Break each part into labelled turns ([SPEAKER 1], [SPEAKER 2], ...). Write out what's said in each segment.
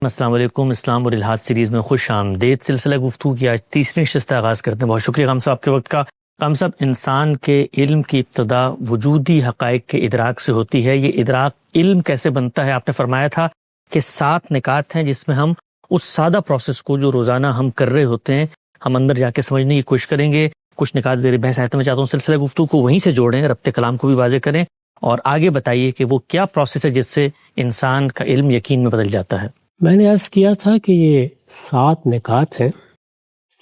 [SPEAKER 1] السلام علیکم. اسلام اور الحاد سیریز میں خوش آمدید. سلسلہ گفتگو کی آج تیسری نشست کا آغاز کرتے ہیں. بہت شکریہ قام صاحب کے وقت کا. قام صاحب، انسان کے علم کی ابتدا وجودی حقائق کے ادراک سے ہوتی ہے. یہ ادراک علم کیسے بنتا ہے؟ آپ نے فرمایا تھا کہ 7 نکات ہیں جس میں ہم اس سادہ پروسیس کو جو روزانہ ہم کر رہے ہوتے ہیں ہم اندر جا کے سمجھنے کی کوشش کریں گے. کچھ نکات زیر بحث آیت میں چاہتا ہوں سلسلہ گفتگو کو وہیں سے جوڑیں، ربط کلام کو بھی واضح کریں اور آگے بتائیے کہ وہ کیا پروسیس ہے جس سے انسان کا علم یقین میں بدل جاتا ہے.
[SPEAKER 2] میں نے عرض کیا تھا کہ یہ 7 نکات ہیں.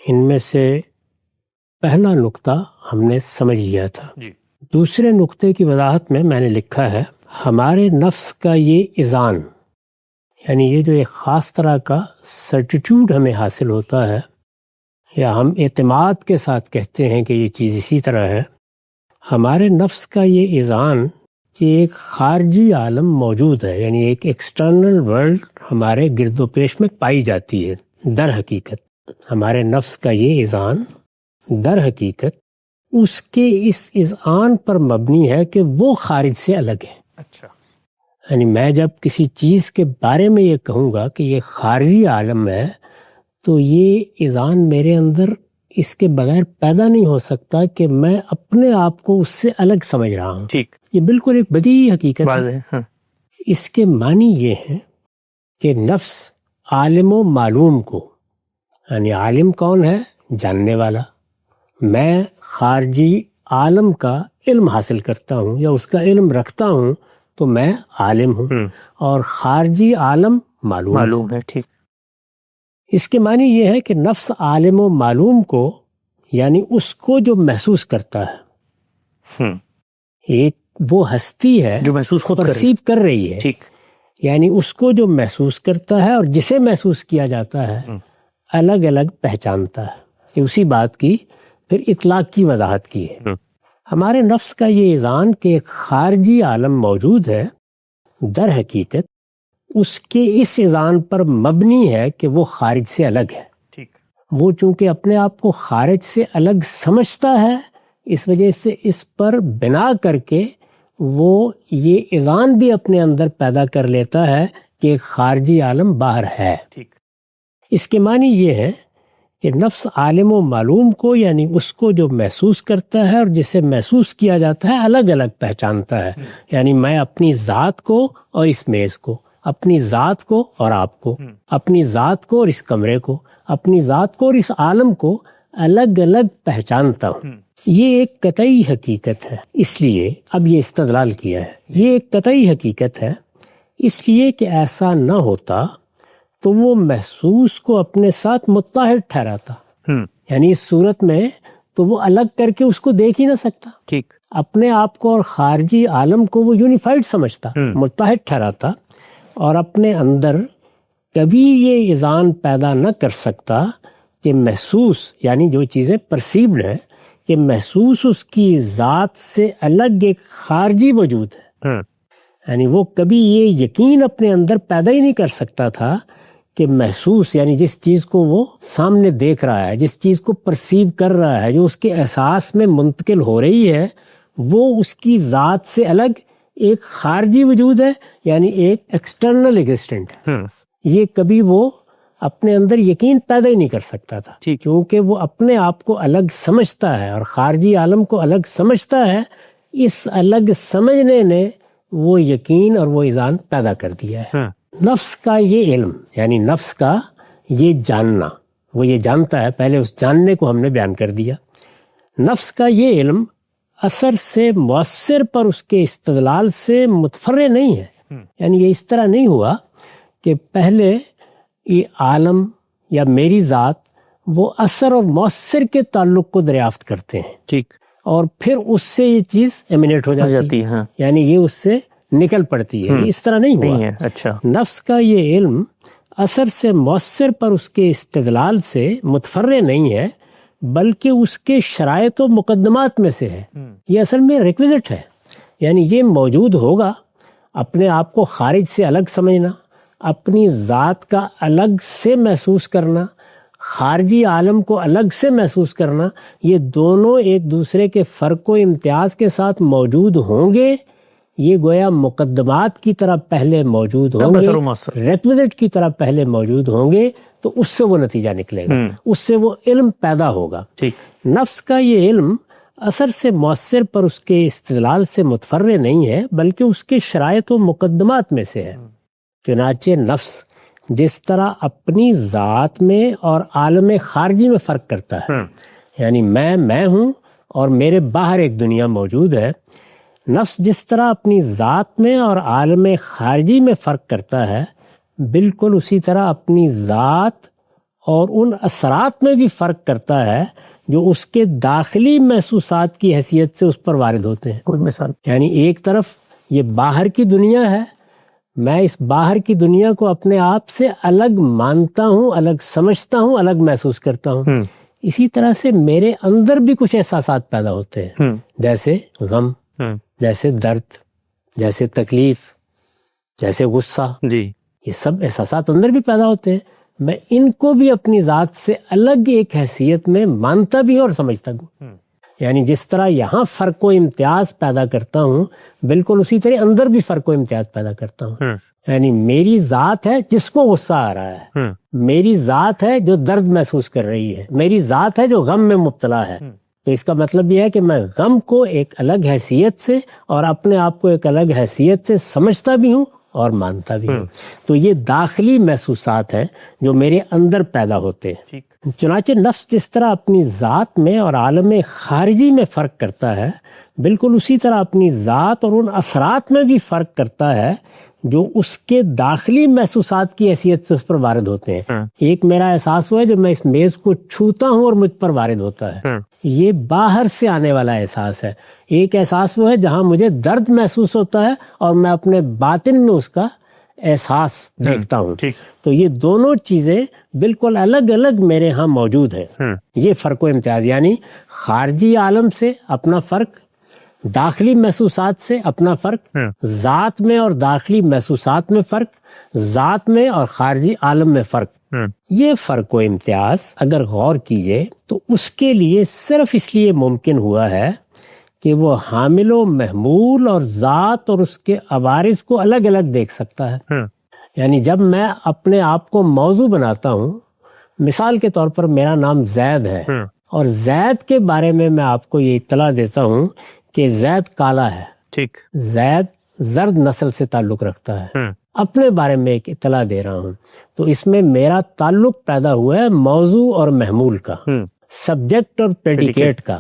[SPEAKER 2] ان میں سے پہلا نقطہ ہم نے سمجھ لیا تھا. دوسرے نقطے کی وضاحت میں نے لکھا ہے ہمارے نفس کا یہ اذعان، یعنی یہ جو ایک خاص طرح کا سرٹیٹیوڈ ہمیں حاصل ہوتا ہے یا ہم اعتماد کے ساتھ کہتے ہیں کہ یہ چیز اسی طرح ہے. ہمارے نفس کا یہ اذعان کہ ایک خارجی عالم موجود ہے، یعنی ایک ایکسٹرنل ورلڈ ہمارے گرد و پیش میں پائی جاتی ہے. در حقیقت ہمارے نفس کا یہ اذعان در حقیقت اس کے اس اذعان پر مبنی ہے کہ وہ خارج سے الگ ہے.
[SPEAKER 1] اچھا،
[SPEAKER 2] یعنی میں جب کسی چیز کے بارے میں یہ کہوں گا کہ یہ خارجی عالم ہے تو یہ اذعان میرے اندر اس کے بغیر پیدا نہیں ہو سکتا کہ میں اپنے آپ کو اس سے الگ سمجھ رہا ہوں.
[SPEAKER 1] ٹھیک،
[SPEAKER 2] یہ بالکل ایک بدیہی حقیقت
[SPEAKER 1] واضح
[SPEAKER 2] ہے.
[SPEAKER 1] ہاں.
[SPEAKER 2] اس کے معنی یہ ہے کہ نفس عالم و معلوم کو، یعنی عالم کون ہے؟ جاننے والا. میں خارجی عالم کا علم حاصل کرتا ہوں یا اس کا علم رکھتا ہوں تو میں عالم ہوں، اور خارجی عالم معلوم
[SPEAKER 1] ہے. ٹھیک،
[SPEAKER 2] اس کے معنی یہ ہے کہ نفس عالم و معلوم کو، یعنی اس کو جو محسوس کرتا ہے، ایک وہ ہستی ہے
[SPEAKER 1] جو محسوس خود
[SPEAKER 2] پرسیو کر رہی ہے.
[SPEAKER 1] ٹھیک،
[SPEAKER 2] یعنی اس کو جو محسوس کرتا ہے اور جسے محسوس کیا جاتا ہے الگ الگ پہچانتا ہے. کہ اسی بات کی پھر اطلاق کی وضاحت کی ہے. ہمارے نفس کا یہ اذعان کہ ایک خارجی عالم موجود ہے، در حقیقت اس کے اس اذعان پر مبنی ہے کہ وہ خارج سے الگ ہے.
[SPEAKER 1] ٹھیک،
[SPEAKER 2] وہ چونکہ اپنے آپ کو خارج سے الگ سمجھتا ہے، اس وجہ سے اس پر بنا کر کے وہ یہ اذعان بھی اپنے اندر پیدا کر لیتا ہے کہ ایک خارجی عالم باہر ہے.
[SPEAKER 1] ٹھیک،
[SPEAKER 2] اس کے معنی یہ ہے کہ نفس عالم و معلوم کو، یعنی اس کو جو محسوس کرتا ہے اور جسے محسوس کیا جاتا ہے الگ الگ پہچانتا ہے. یعنی میں اپنی ذات کو اور اس میز کو، اپنی ذات کو اور آپ کو، اپنی ذات کو اور اس کمرے کو، اپنی ذات کو اور اس عالم کو الگ الگ پہچانتا ہوں. یہ ایک قطعی حقیقت ہے. اس لیے اب یہ استدلال کیا ہے، یہ ایک قطعی حقیقت ہے اس لیے کہ ایسا نہ ہوتا تو وہ محسوس کو اپنے ساتھ متحد ٹھہراتا. یعنی اس صورت میں تو وہ الگ کر کے اس کو دیکھ ہی نہ سکتا.
[SPEAKER 1] ٹھیک،
[SPEAKER 2] اپنے آپ کو اور خارجی عالم کو وہ یونیفائڈ سمجھتا، متحد ٹھہراتا، اور اپنے اندر کبھی یہ اذعان پیدا نہ کر سکتا کہ محسوس، یعنی جو چیزیں پرسیوڈ ہیں، کہ محسوس اس کی ذات سے الگ ایک خارجی وجود ہے. یعنی وہ کبھی یہ یقین اپنے اندر پیدا ہی نہیں کر سکتا تھا کہ محسوس، یعنی جس چیز کو وہ سامنے دیکھ رہا ہے، جس چیز کو پرسیو کر رہا ہے، جو اس کے احساس میں منتقل ہو رہی ہے، وہ اس کی ذات سے الگ ایک خارجی وجود ہے، یعنی ایک ایکسٹرنل ایگزسٹنٹ ہے. یہ کبھی وہ اپنے اندر یقین پیدا ہی نہیں کر سکتا تھا، کیونکہ وہ اپنے آپ کو الگ سمجھتا ہے اور خارجی عالم کو الگ سمجھتا ہے. اس الگ سمجھنے نے وہ یقین اور وہ اذعان پیدا کر دیا ہے. نفس کا یہ علم، یعنی نفس کا یہ جاننا، وہ یہ جانتا ہے. پہلے اس جاننے کو ہم نے بیان کر دیا. نفس کا یہ علم اثر سے مؤثر پر اس کے استدلال سے متفرع نہیں ہے. یعنی یہ اس طرح نہیں ہوا کہ پہلے یہ عالم یا میری ذات وہ اثر اور مؤثر کے تعلق کو دریافت کرتے ہیں.
[SPEAKER 1] ٹھیک،
[SPEAKER 2] اور پھر اس سے یہ چیز ایمینیٹ ہو جاتی ہے. یعنی یہ اس سے نکل پڑتی ہے. اس طرح نہیں ہوا.
[SPEAKER 1] اچھا،
[SPEAKER 2] نفس کا یہ علم اثر سے مؤثر پر اس کے استدلال سے متفرع نہیں ہے، بلکہ اس کے شرائط و مقدمات میں سے ہے. یہ اصل میں ریکویزٹ ہے. یعنی یہ موجود ہوگا. اپنے آپ کو خارج سے الگ سمجھنا، اپنی ذات کا الگ سے محسوس کرنا، خارجی عالم کو الگ سے محسوس کرنا، یہ دونوں ایک دوسرے کے فرق و امتیاز کے ساتھ موجود ہوں گے یہ گویا مقدمات کی طرح پہلے موجود ہوں گے، ریکویزٹ کی طرح پہلے موجود ہوں گے، تو اس سے وہ نتیجہ نکلے گا، اس سے وہ علم پیدا ہوگا۔ نفس کا یہ علم اثر سے مؤثر پر اس کے استدلال سے متفرع نہیں ہے، بلکہ اس کے شرائط و مقدمات میں سے ہے۔ چنانچہ نفس جس طرح اپنی ذات میں اور عالم خارجی میں فرق کرتا ہے، یعنی میں ہوں اور میرے باہر ایک دنیا موجود ہے، نفس جس طرح اپنی ذات میں اور عالم خارجی میں فرق کرتا ہے، بالکل اسی طرح اپنی ذات اور ان اثرات میں بھی فرق کرتا ہے جو اس کے داخلی محسوسات کی حیثیت سے اس پر وارد ہوتے ہیں۔ کوئی مثال؟ یعنی ایک طرف یہ باہر کی دنیا ہے، میں اس باہر کی دنیا کو اپنے آپ سے الگ مانتا ہوں، الگ سمجھتا ہوں، الگ محسوس کرتا ہوں۔ اسی طرح سے میرے اندر بھی کچھ احساسات پیدا ہوتے ہیں، جیسے غم، جیسے درد، جیسے تکلیف، جیسے غصہ، یہ سب احساسات اندر بھی پیدا ہوتے ہیں۔ میں ان کو بھی اپنی ذات سے الگ ایک حیثیت میں مانتا بھی ہوں اور سمجھتا بھی ہوں۔ یعنی جس طرح یہاں فرق و امتیاز پیدا کرتا ہوں، بالکل اسی طرح اندر بھی فرق و امتیاز پیدا کرتا ہوں۔ یعنی میری ذات ہے جس کو غصہ آ رہا ہے، میری ذات ہے جو درد محسوس کر رہی ہے، میری ذات ہے جو غم میں مبتلا ہے۔ تو اس کا مطلب یہ ہے کہ میں غم کو ایک الگ حیثیت سے اور اپنے آپ کو ایک الگ حیثیت سے سمجھتا بھی ہوں اور مانتا بھی ہوں۔ تو یہ داخلی محسوسات ہیں جو میرے اندر پیدا ہوتے ہیں۔ چنانچہ نفس جس طرح اپنی ذات میں اور عالم خارجی میں فرق کرتا ہے، بالکل اسی طرح اپنی ذات اور ان اثرات میں بھی فرق کرتا ہے جو اس کے داخلی محسوسات کی حیثیت سے اس پر وارد ہوتے ہیں۔ ایک میرا احساس وہ ہے جو میں اس میز کو چھوتا ہوں اور مجھ پر وارد ہوتا ہے، یہ باہر سے آنے والا احساس ہے۔ ایک احساس وہ ہے جہاں مجھے درد محسوس ہوتا ہے اور میں اپنے باطن میں اس کا احساس دیکھتا ہوں۔ تو یہ دونوں چیزیں بالکل الگ الگ میرے ہاں موجود ہیں۔ یہ فرق و امتیاز، یعنی خارجی عالم سے اپنا فرق، داخلی محسوسات سے اپنا فرق، ذات میں اور داخلی محسوسات میں فرق، ذات میں اور خارجی عالم میں فرق۔ یہ فرق و امتیاز اگر غور کیجئے تو اس کے لیے صرف اس لیے ممکن ہوا ہے کہ وہ حامل و محمول اور ذات اور اس کے عوارض کو الگ الگ دیکھ سکتا ہے۔ یعنی جب میں اپنے آپ کو موضوع بناتا ہوں، مثال کے طور پر میرا نام زید ہے اور زید کے بارے میں آپ کو یہ اطلاع دیتا ہوں کہ زید کالا ہے، زید زرد نسل سے تعلق رکھتا ہے، اپنے بارے میں ایک اطلاع دے رہا ہوں، تو اس میں میرا تعلق پیدا ہوا ہے موضوع اور محمول کا، سبجیکٹ اور پریڈیکیٹ کا۔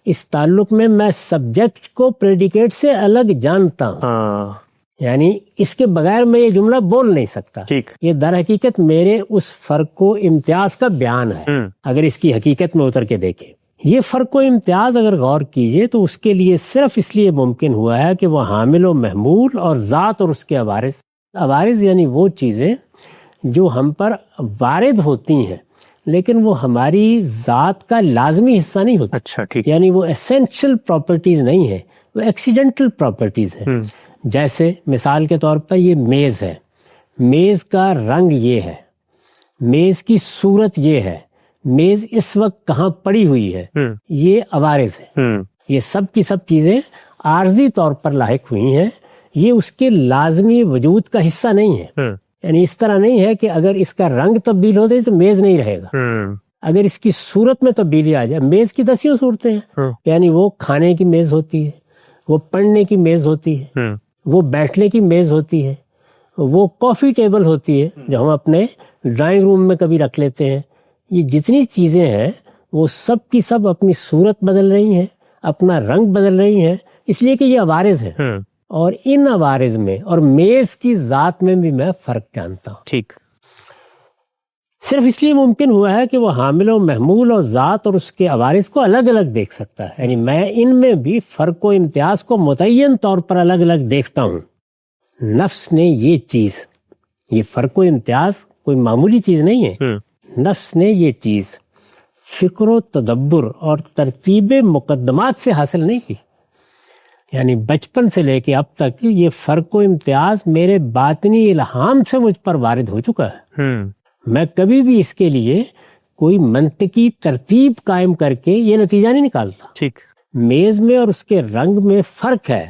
[SPEAKER 2] اس تعلق میں سبجیکٹ کو پریڈیکیٹ سے الگ جانتا ہوں، یعنی اس کے بغیر میں یہ جملہ بول نہیں سکتا۔ یہ در حقیقت میرے اس فرق و امتیاز کا بیان ہے اگر اس کی حقیقت میں اتر کے دیکھیں۔ یہ فرق و امتیاز اگر غور کیجئے تو اس کے لیے صرف اس لیے ممکن ہوا ہے کہ وہ حامل و محمول اور ذات اور اس کے عوارض یعنی وہ چیزیں جو ہم پر وارد ہوتی ہیں لیکن وہ ہماری ذات کا لازمی حصہ نہیں ہوتی، یعنی وہ ایسینشل پراپرٹیز نہیں ہے، وہ ایکسیڈنٹل پراپرٹیز ہیں۔ جیسے مثال کے طور پر یہ میز ہے، میز کا رنگ یہ ہے، میز کی صورت یہ ہے، میز اس وقت کہاں پڑی ہوئی ہے، یہ عوارض ہے۔ یہ سب کی سب چیزیں عارضی طور پر لاحق ہوئی ہیں، یہ اس کے لازمی وجود کا حصہ نہیں ہے۔ یعنی اس طرح نہیں ہے کہ اگر اس کا رنگ تبدیل ہو جائے تو میز نہیں رہے گا، اگر اس کی صورت میں تبدیلی آ جائے۔ میز کی دسیوں صورتیں ہیں، یعنی وہ کھانے کی میز ہوتی ہے، وہ پڑھنے کی میز ہوتی ہے، وہ بیٹھنے کی میز ہوتی ہے، وہ کافی ٹیبل ہوتی ہے جو ہم اپنے ڈرائنگ روم میں کبھی رکھ لیتے ہیں۔ یہ جتنی چیزیں ہیں وہ سب کی سب اپنی صورت بدل رہی ہیں، اپنا رنگ بدل رہی ہیں، اس لیے کہ یہ عوارض ہیں، اور ان عوارض میں اور میز کی ذات میں بھی میں فرق جانتا ہوں۔ صرف اس لیے ممکن ہوا ہے کہ وہ حامل و محمول اور ذات اور اس کے عوارض کو الگ الگ دیکھ سکتا ہے، یعنی میں ان میں بھی فرق و امتیاز کو متعین طور پر الگ الگ دیکھتا ہوں۔ نفس نے یہ چیز، یہ فرق و امتیاز کوئی معمولی چیز نہیں ہے، نفس نے یہ چیز فکر و تدبر اور ترتیب مقدمات سے حاصل نہیں کی، یعنی بچپن سے لے کے اب تک یہ فرق و امتیاز میرے باطنی الہام سے مجھ پر وارد ہو چکا ہے۔ میں کبھی بھی اس کے لیے کوئی منطقی ترتیب قائم کر کے یہ نتیجہ نہیں نکالتا۔ میز میں اور اس کے رنگ میں فرق ہے،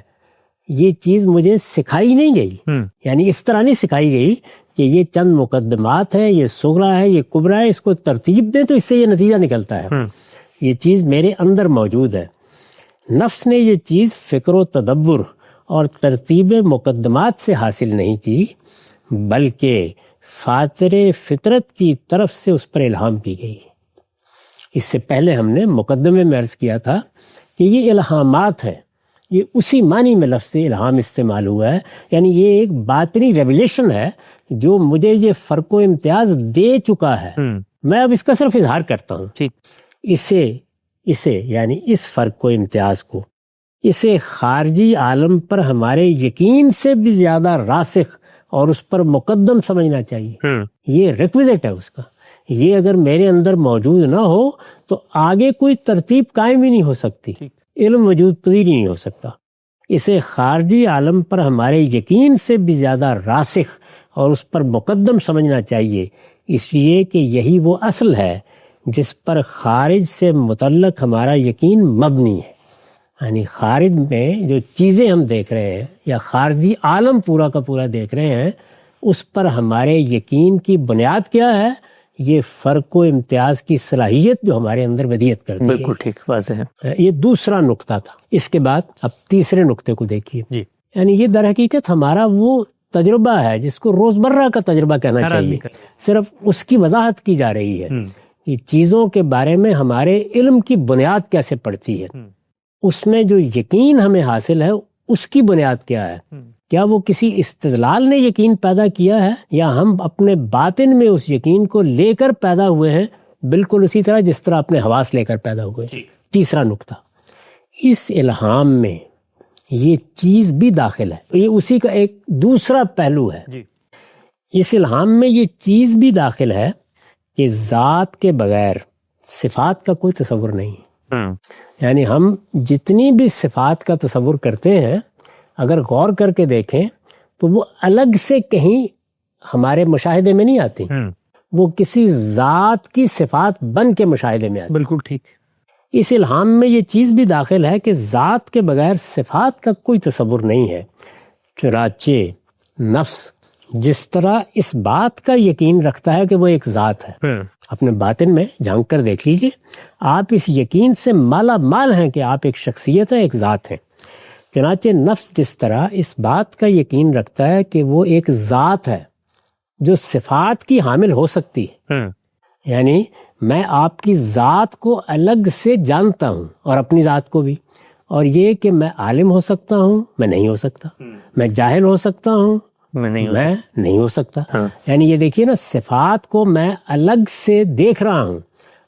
[SPEAKER 2] یہ چیز مجھے سکھائی نہیں گئی، یعنی اس طرح نہیں سکھائی گئی کہ یہ چند مقدمات ہیں، یہ صغرا ہے، یہ کبرا ہے، اس کو ترتیب دیں تو اس سے یہ نتیجہ نکلتا ہے۔ یہ چیز میرے اندر موجود ہے۔ نفس نے یہ چیز فکر و تدبر اور ترتیب مقدمات سے حاصل نہیں کی، بلکہ فاطر فطرت کی طرف سے اس پر الہام کی گئی۔ اس سے پہلے ہم نے مقدمے میں عرض کیا تھا کہ یہ الہامات ہیں، یہ اسی معنی میں لفظ الہام استعمال ہوا ہے، یعنی یہ ایک باطنی ریویلیشن ہے جو مجھے یہ فرق و امتیاز دے چکا ہے، میں اب اس کا صرف اظہار کرتا ہوں۔ اسے یعنی اس فرق و امتیاز کو، اسے خارجی عالم پر ہمارے یقین سے بھی زیادہ راسخ اور اس پر مقدم سمجھنا چاہیے۔ یہ ریکویزٹ ہے اس کا، یہ اگر میرے اندر موجود نہ ہو تو آگے کوئی ترتیب قائم ہی نہیں ہو سکتی، علم وجود پذیر ہی نہیں ہو سکتا۔ اسے خارجی عالم پر ہمارے یقین سے بھی زیادہ راسخ اور اس پر مقدم سمجھنا چاہیے، اس لیے کہ یہی وہ اصل ہے جس پر خارج سے متعلق ہمارا یقین مبنی ہے۔ یعنی خارج میں جو چیزیں ہم دیکھ رہے ہیں یا خارجی عالم پورا کا پورا دیکھ رہے ہیں، اس پر ہمارے یقین کی بنیاد کیا ہے؟ یہ فرق و امتیاز کی صلاحیت جو ہمارے اندر ودیت کرتی ہے۔
[SPEAKER 1] بالکل ٹھیک، واضح ہے۔
[SPEAKER 2] یہ دوسرا نقطہ تھا۔ اس کے بعد اب تیسرے نقطے کو دیکھیے۔ یعنی یہ در حقیقت ہمارا وہ تجربہ ہے جس کو روزمرہ کا تجربہ کہنا چاہیے، صرف اس کی وضاحت کی جا رہی ہے کہ چیزوں کے بارے میں ہمارے علم کی بنیاد کیسے پڑتی ہے، اس میں جو یقین ہمیں حاصل ہے اس کی بنیاد کیا ہے؟ کیا وہ کسی استدلال نے یقین پیدا کیا ہے یا ہم اپنے باطن میں اس یقین کو لے کر پیدا ہوئے ہیں، بالکل اسی طرح جس طرح اپنے حواس لے کر پیدا ہوئے ہیں۔ تیسرا نقطہ، اس الہام میں یہ چیز بھی داخل ہے، یہ اسی کا ایک دوسرا پہلو ہے۔ اس الہام میں یہ چیز بھی داخل ہے کہ ذات کے بغیر صفات کا کوئی تصور نہیں۔ یعنی ہم جتنی بھی صفات کا تصور کرتے ہیں، اگر غور کر کے دیکھیں تو وہ الگ سے کہیں ہمارے مشاہدے میں نہیں آتی، وہ کسی ذات کی صفات بن کے مشاہدے میں آتی۔
[SPEAKER 1] بالکل ٹھیک۔
[SPEAKER 2] اس الہام میں یہ چیز بھی داخل ہے کہ ذات کے بغیر صفات کا کوئی تصور نہیں ہے۔ چنانچہ نفس جس طرح اس بات کا یقین رکھتا ہے کہ وہ ایک ذات ہے، اپنے باطن میں جھانک کر دیکھ لیجئے، آپ اس یقین سے مالا مال ہیں کہ آپ ایک شخصیت ہے، ایک ذات ہے۔ چنانچہ نفس جس طرح اس بات کا یقین رکھتا ہے کہ وہ ایک ذات ہے جو صفات کی حامل ہو سکتی ہے، یعنی میں آپ کی ذات کو الگ سے جانتا ہوں اور اپنی ذات کو بھی، اور یہ کہ میں عالم ہو سکتا ہوں، میں نہیں ہو سکتا، میں جاہل ہو سکتا ہوں، میں نہیں ہو سکتا۔ یعنی یہ دیکھیے نا، صفات کو میں الگ سے دیکھ رہا ہوں،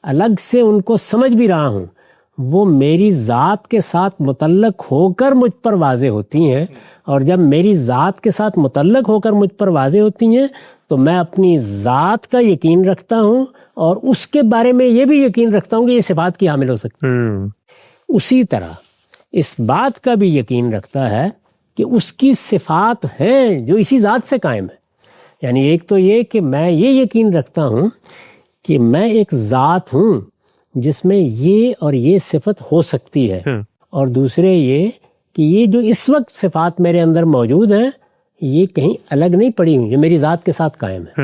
[SPEAKER 2] الگ سے ان کو سمجھ بھی رہا ہوں، وہ میری ذات کے ساتھ متعلق ہو کر مجھ پر واضح ہوتی ہیں، اور جب میری ذات کے ساتھ متعلق ہو کر مجھ پر واضح ہوتی ہیں تو میں اپنی ذات کا یقین رکھتا ہوں اور اس کے بارے میں یہ بھی یقین رکھتا ہوں کہ یہ صفات کی حامل ہو سکتی ہے۔ اسی طرح اس بات کا بھی یقین رکھتا ہے کہ اس کی صفات ہیں جو اسی ذات سے قائم ہے۔ یعنی ایک تو یہ کہ میں یہ یقین رکھتا ہوں کہ میں ایک ذات ہوں جس میں یہ اور یہ صفت ہو سکتی ہے، اور دوسرے یہ کہ یہ جو اس وقت صفات میرے اندر موجود ہیں یہ کہیں الگ نہیں پڑی ہوئی، یہ میری ذات کے ساتھ قائم ہے۔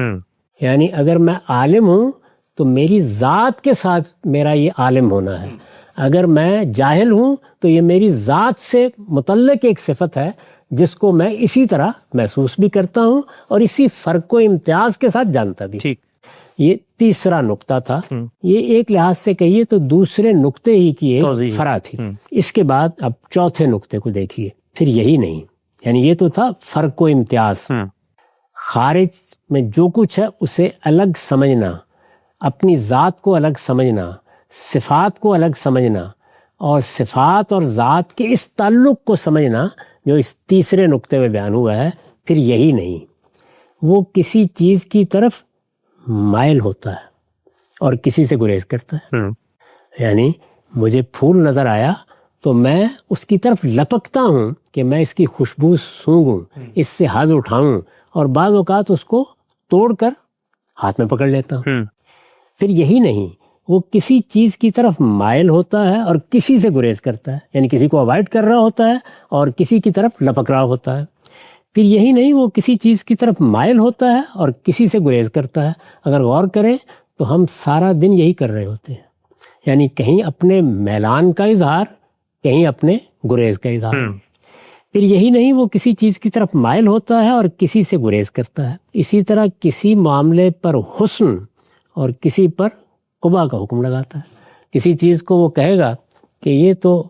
[SPEAKER 2] یعنی اگر میں عالم ہوں تو میری ذات کے ساتھ میرا یہ عالم ہونا ہے، اگر میں جاہل ہوں تو یہ میری ذات سے متعلق ایک صفت ہے جس کو میں اسی طرح محسوس بھی کرتا ہوں اور اسی فرق و امتیاز کے ساتھ جانتا بھی۔ یہ تیسرا نقطہ تھا۔ یہ ایک لحاظ سے کہیے تو دوسرے نقطے ہی کی ایک فرع تھی۔ اس کے بعد اب چوتھے نقطے کو دیکھیے، پھر یہی نہیں، یعنی یہ تو تھا فرق و امتیاز، خارج میں جو کچھ ہے اسے الگ سمجھنا، اپنی ذات کو الگ سمجھنا، صفات کو الگ سمجھنا، اور صفات اور ذات کے اس تعلق کو سمجھنا جو اس تیسرے نقطے میں بیان ہوا ہے۔ پھر یہی نہیں، وہ کسی چیز کی طرف مائل ہوتا ہے اور کسی سے گریز کرتا ہے۔ یعنی مجھے پھول نظر آیا تو میں اس کی طرف لپکتا ہوں کہ میں اس کی خوشبو سونگھوں، اس سے حظ اٹھاؤں، اور بعض اوقات اس کو توڑ کر ہاتھ میں پکڑ لیتا ہوں۔ پھر یہی نہیں، وہ کسی چیز کی طرف مائل ہوتا ہے اور کسی سے گریز کرتا ہے، یعنی کسی کو اوائڈ کر رہا ہوتا ہے اور کسی کی طرف لپک رہا ہوتا ہے۔ پھر یہی نہیں، وہ کسی چیز کی طرف مائل ہوتا ہے اور کسی سے گریز کرتا ہے۔ اگر غور کریں تو ہم سارا دن یہی کر رہے ہوتے ہیں، یعنی کہیں اپنے میلان کا اظہار، کہیں اپنے گریز کا اظہار۔ پھر یہی نہیں، وہ کسی چیز کی طرف مائل ہوتا ہے اور کسی سے گریز کرتا ہے۔ اسی طرح کسی معاملے پر حسن اور کسی پر قبح کا حکم لگاتا ہے۔ کسی چیز کو وہ کہے گا کہ یہ تو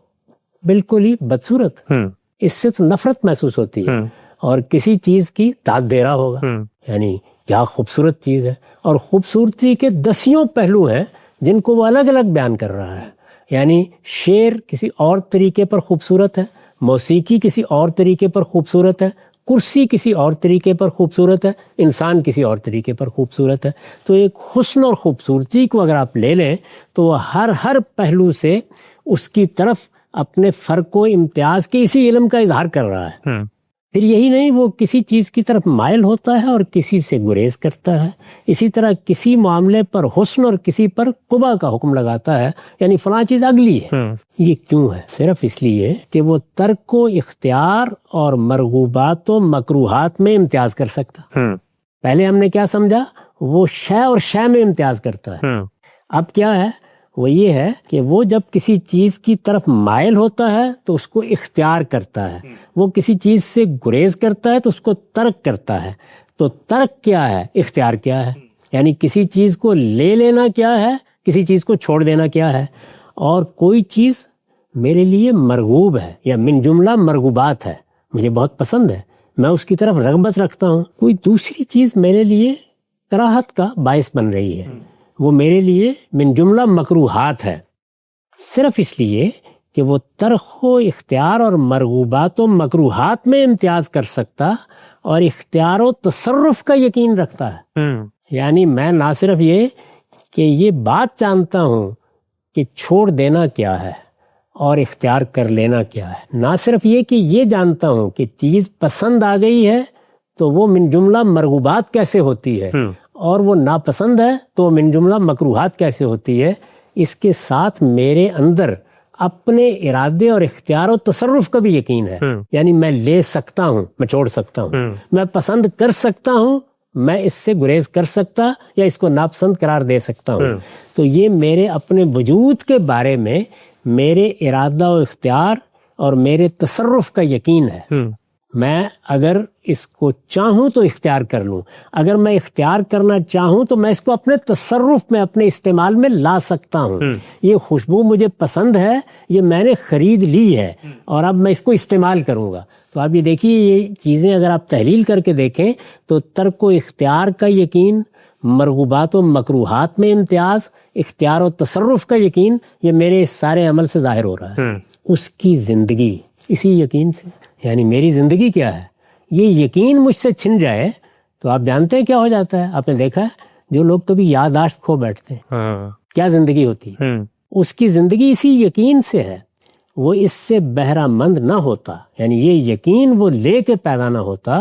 [SPEAKER 2] بالکل ہی بدصورت، اس سے تو نفرت محسوس ہوتی ہے، اور کسی چیز کی داد دے رہا ہوگا، یعنی کیا خوبصورت چیز ہے۔ اور خوبصورتی کے دسیوں پہلو ہیں جن کو وہ الگ الگ بیان کر رہا ہے، یعنی شعر کسی اور طریقے پر خوبصورت ہے، موسیقی کسی اور طریقے پر خوبصورت ہے، کرسی کسی اور طریقے پر خوبصورت ہے، انسان کسی اور طریقے پر خوبصورت ہے۔ تو ایک حسن اور خوبصورتی کو اگر آپ لے لیں تو وہ ہر پہلو سے اس کی طرف اپنے فرق و امتیاز کے اسی علم کا اظہار کر رہا ہے۔ پھر یہی نہیں، وہ کسی چیز کی طرف مائل ہوتا ہے اور کسی سے گریز کرتا ہے۔ اسی طرح کسی معاملے پر حسن اور کسی پر قبح کا حکم لگاتا ہے، یعنی فلاں چیز اگلی ہے۔ یہ کیوں ہے؟ صرف اس لیے کہ وہ ترک و اختیار اور مرغوبات و مکروہات میں امتیاز کر سکتا۔ پہلے ہم نے کیا سمجھا؟ وہ شے اور شے میں امتیاز کرتا ہے۔ اب کیا ہے؟ وہ یہ ہے کہ وہ جب کسی چیز کی طرف مائل ہوتا ہے تو اس کو اختیار کرتا ہے، وہ کسی چیز سے گریز کرتا ہے تو اس کو ترک کرتا ہے۔ تو ترک کیا ہے؟ اختیار کیا ہے؟ یعنی کسی چیز کو لے لینا کیا ہے، کسی چیز کو چھوڑ دینا کیا ہے۔ اور کوئی چیز میرے لیے مرغوب ہے یا من جملہ مرغوبات ہے، مجھے بہت پسند ہے، میں اس کی طرف رغبت رکھتا ہوں۔ کوئی دوسری چیز میرے لیے کراہت کا باعث بن رہی ہے، وہ میرے لیے من جملہ مکروہات ہے، صرف اس لیے کہ وہ ترک و اختیار اور مرغوبات و مکروہات میں امتیاز کر سکتا اور اختیار و تصرف کا یقین رکھتا ہے۔ یعنی میں نہ صرف یہ کہ یہ بات جانتا ہوں کہ چھوڑ دینا کیا ہے اور اختیار کر لینا کیا ہے، نہ صرف یہ کہ یہ جانتا ہوں کہ چیز پسند آ گئی ہے تو وہ من جملہ مرغوبات کیسے ہوتی ہے، اور وہ ناپسند ہے تو من جملہ مکروہات کیسے ہوتی ہے، اس کے ساتھ میرے اندر اپنے ارادے اور اختیار و تصرف کا بھی یقین ہے۔ یعنی میں لے سکتا ہوں، میں چھوڑ سکتا ہوں، میں پسند کر سکتا ہوں، میں اس سے گریز کر سکتا یا اس کو ناپسند قرار دے سکتا ہوں۔ تو یہ میرے اپنے وجود کے بارے میں میرے ارادہ و اختیار اور میرے تصرف کا یقین ہے۔ میں اگر اس کو چاہوں تو اختیار کر لوں، اگر میں اختیار کرنا چاہوں تو میں اس کو اپنے تصرف میں، اپنے استعمال میں لا سکتا ہوں۔ یہ خوشبو مجھے پسند ہے، یہ میں نے خرید لی ہے اور اب میں اس کو استعمال کروں گا۔ تو آپ یہ دیکھیے، یہ چیزیں اگر آپ تحلیل کر کے دیکھیں تو ترک و اختیار کا یقین، مرغوبات و مکروہات میں امتیاز، اختیار و تصرف کا یقین، یہ میرے اس سارے عمل سے ظاہر ہو رہا ہے۔ اس کی زندگی اسی یقین سے، یعنی میری زندگی کیا ہے، یہ یقین مجھ سے چھن جائے تو آپ جانتے ہیں کیا ہو جاتا ہے۔ آپ نے دیکھا ہے جو لوگ کبھی یادداشت کھو بیٹھتے ہیں، کیا زندگی ہوتی ہے، اس کی زندگی اسی یقین سے ہے۔ وہ اس سے بہرہ مند نہ ہوتا، یعنی یہ یقین وہ لے کے پیدا نہ ہوتا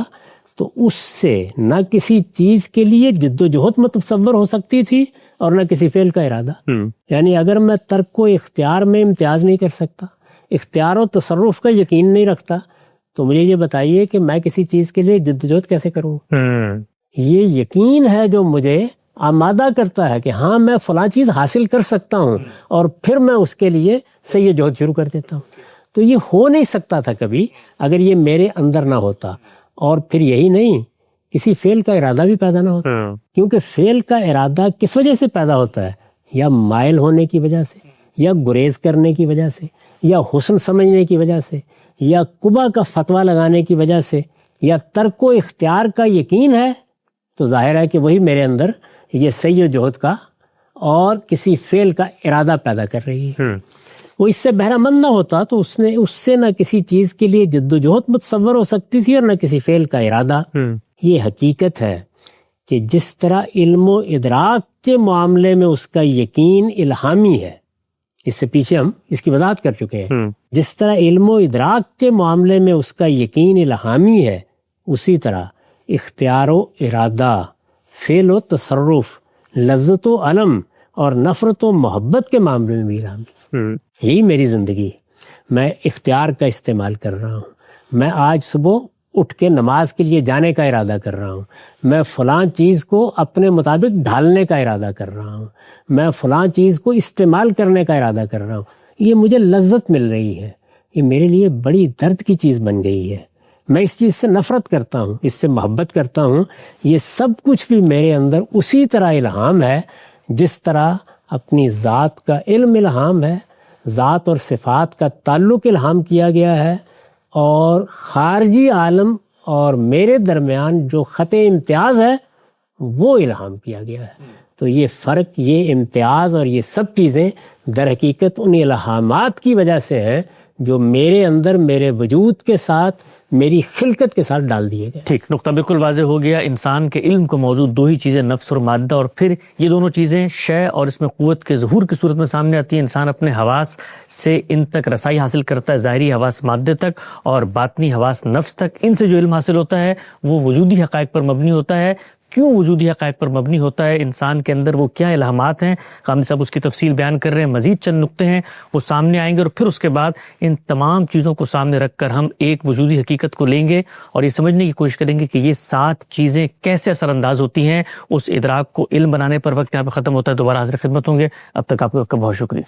[SPEAKER 2] تو اس سے نہ کسی چیز کے لیے جد و جہد متصور ہو سکتی تھی اور نہ کسی فعل کا ارادہ۔ یعنی اگر میں ترک و اختیار میں امتیاز نہیں کر سکتا، اختیار و تصرف کا یقین نہیں رکھتا، تو مجھے یہ بتائیے کہ میں کسی چیز کے لیے جد و جہد کیسے کروں؟ یہ یقین ہے جو مجھے آمادہ کرتا ہے کہ ہاں میں فلاں چیز حاصل کر سکتا ہوں، اور پھر میں اس کے لیے سعی جہد شروع کر دیتا ہوں۔ تو یہ ہو نہیں سکتا تھا کبھی اگر یہ میرے اندر نہ ہوتا۔ اور پھر یہی نہیں، کسی فعل کا ارادہ بھی پیدا نہ ہوتا، کیونکہ فعل کا ارادہ کس وجہ سے پیدا ہوتا ہے؟ یا مائل ہونے کی وجہ سے، یا گریز کرنے کی وجہ سے، یا حسن سمجھنے کی وجہ سے، یا قبح کا فتویٰ لگانے کی وجہ سے، یا ترک و اختیار کا یقین ہے تو ظاہر ہے کہ وہی میرے اندر یہ سعی و جہد کا اور کسی فعل کا ارادہ پیدا کر رہی ہے۔ وہ اس سے بہرہ مند نہ ہوتا تو اس سے نہ کسی چیز کے لیے جد و جہد متصور ہو سکتی تھی اور نہ کسی فعل کا ارادہ۔ یہ حقیقت ہے کہ جس طرح علم و ادراک کے معاملے میں اس کا یقین الہامی ہے، اس سے پیچھے ہم اس کی وضاحت کر چکے ہیں، جس طرح علم و ادراک کے معاملے میں اس کا یقین الہامی ہے، اسی طرح اختیار و ارادہ، فعل و تصرف، لذت و علم اور نفرت و محبت کے معاملے میں بھی الہام کیا. یہی میری زندگی ہے. میں اختیار کا استعمال کر رہا ہوں. میں آج صبح اٹھ کے نماز کے لیے جانے کا ارادہ کر رہا ہوں. میں فلاں چیز کو اپنے مطابق ڈھالنے کا ارادہ کر رہا ہوں. میں فلاں چیز کو استعمال کرنے کا ارادہ کر رہا ہوں. یہ مجھے لذت مل رہی ہے. یہ میرے لیے بڑی درد کی چیز بن گئی ہے. میں اس چیز سے نفرت کرتا ہوں, اس سے محبت کرتا ہوں. یہ سب کچھ بھی میرے اندر اسی طرح الہام ہے جس طرح اپنی ذات کا علم الہام ہے, ذات اور صفات کا تعلق الہام کیا گیا ہے, اور خارجی عالم اور میرے درمیان جو خط امتیاز ہے وہ الہام کیا گیا ہے. تو یہ فرق, یہ امتیاز اور یہ سب چیزیں در حقیقت ان الہامات کی وجہ سے ہیں جو میرے اندر میرے وجود کے ساتھ, میری خلقت کے ساتھ ڈال دیے گئے.
[SPEAKER 1] ٹھیک, نقطہ بالکل واضح ہو گیا. انسان کے علم کو موجود دو ہی چیزیں, نفس اور مادہ, اور پھر یہ دونوں چیزیں شے اور اس میں قوت کے ظہور کی صورت میں سامنے آتی ہیں. انسان اپنے حواس سے ان تک رسائی حاصل کرتا ہے, ظاہری حواس مادے تک اور باطنی حواس نفس تک. ان سے جو علم حاصل ہوتا ہے وہ وجودی حقائق پر مبنی ہوتا ہے. کیوں وجودی حقائق پر مبنی ہوتا ہے, انسان کے اندر وہ کیا الہامات ہیں, غامدی صاحب اس کی تفصیل بیان کر رہے ہیں. مزید چند نقطے ہیں وہ سامنے آئیں گے, اور پھر اس کے بعد ان تمام چیزوں کو سامنے رکھ کر ہم ایک وجودی حقیقت کو لیں گے اور یہ سمجھنے کی کوشش کریں گے کہ یہ 7 چیزیں کیسے اثر انداز ہوتی ہیں اس ادراک کو علم بنانے پر. وقت یہاں پہ ختم ہوتا ہے, دوبارہ حاضر خدمت ہوں گے. اب تک آپ کا بہت شکریہ.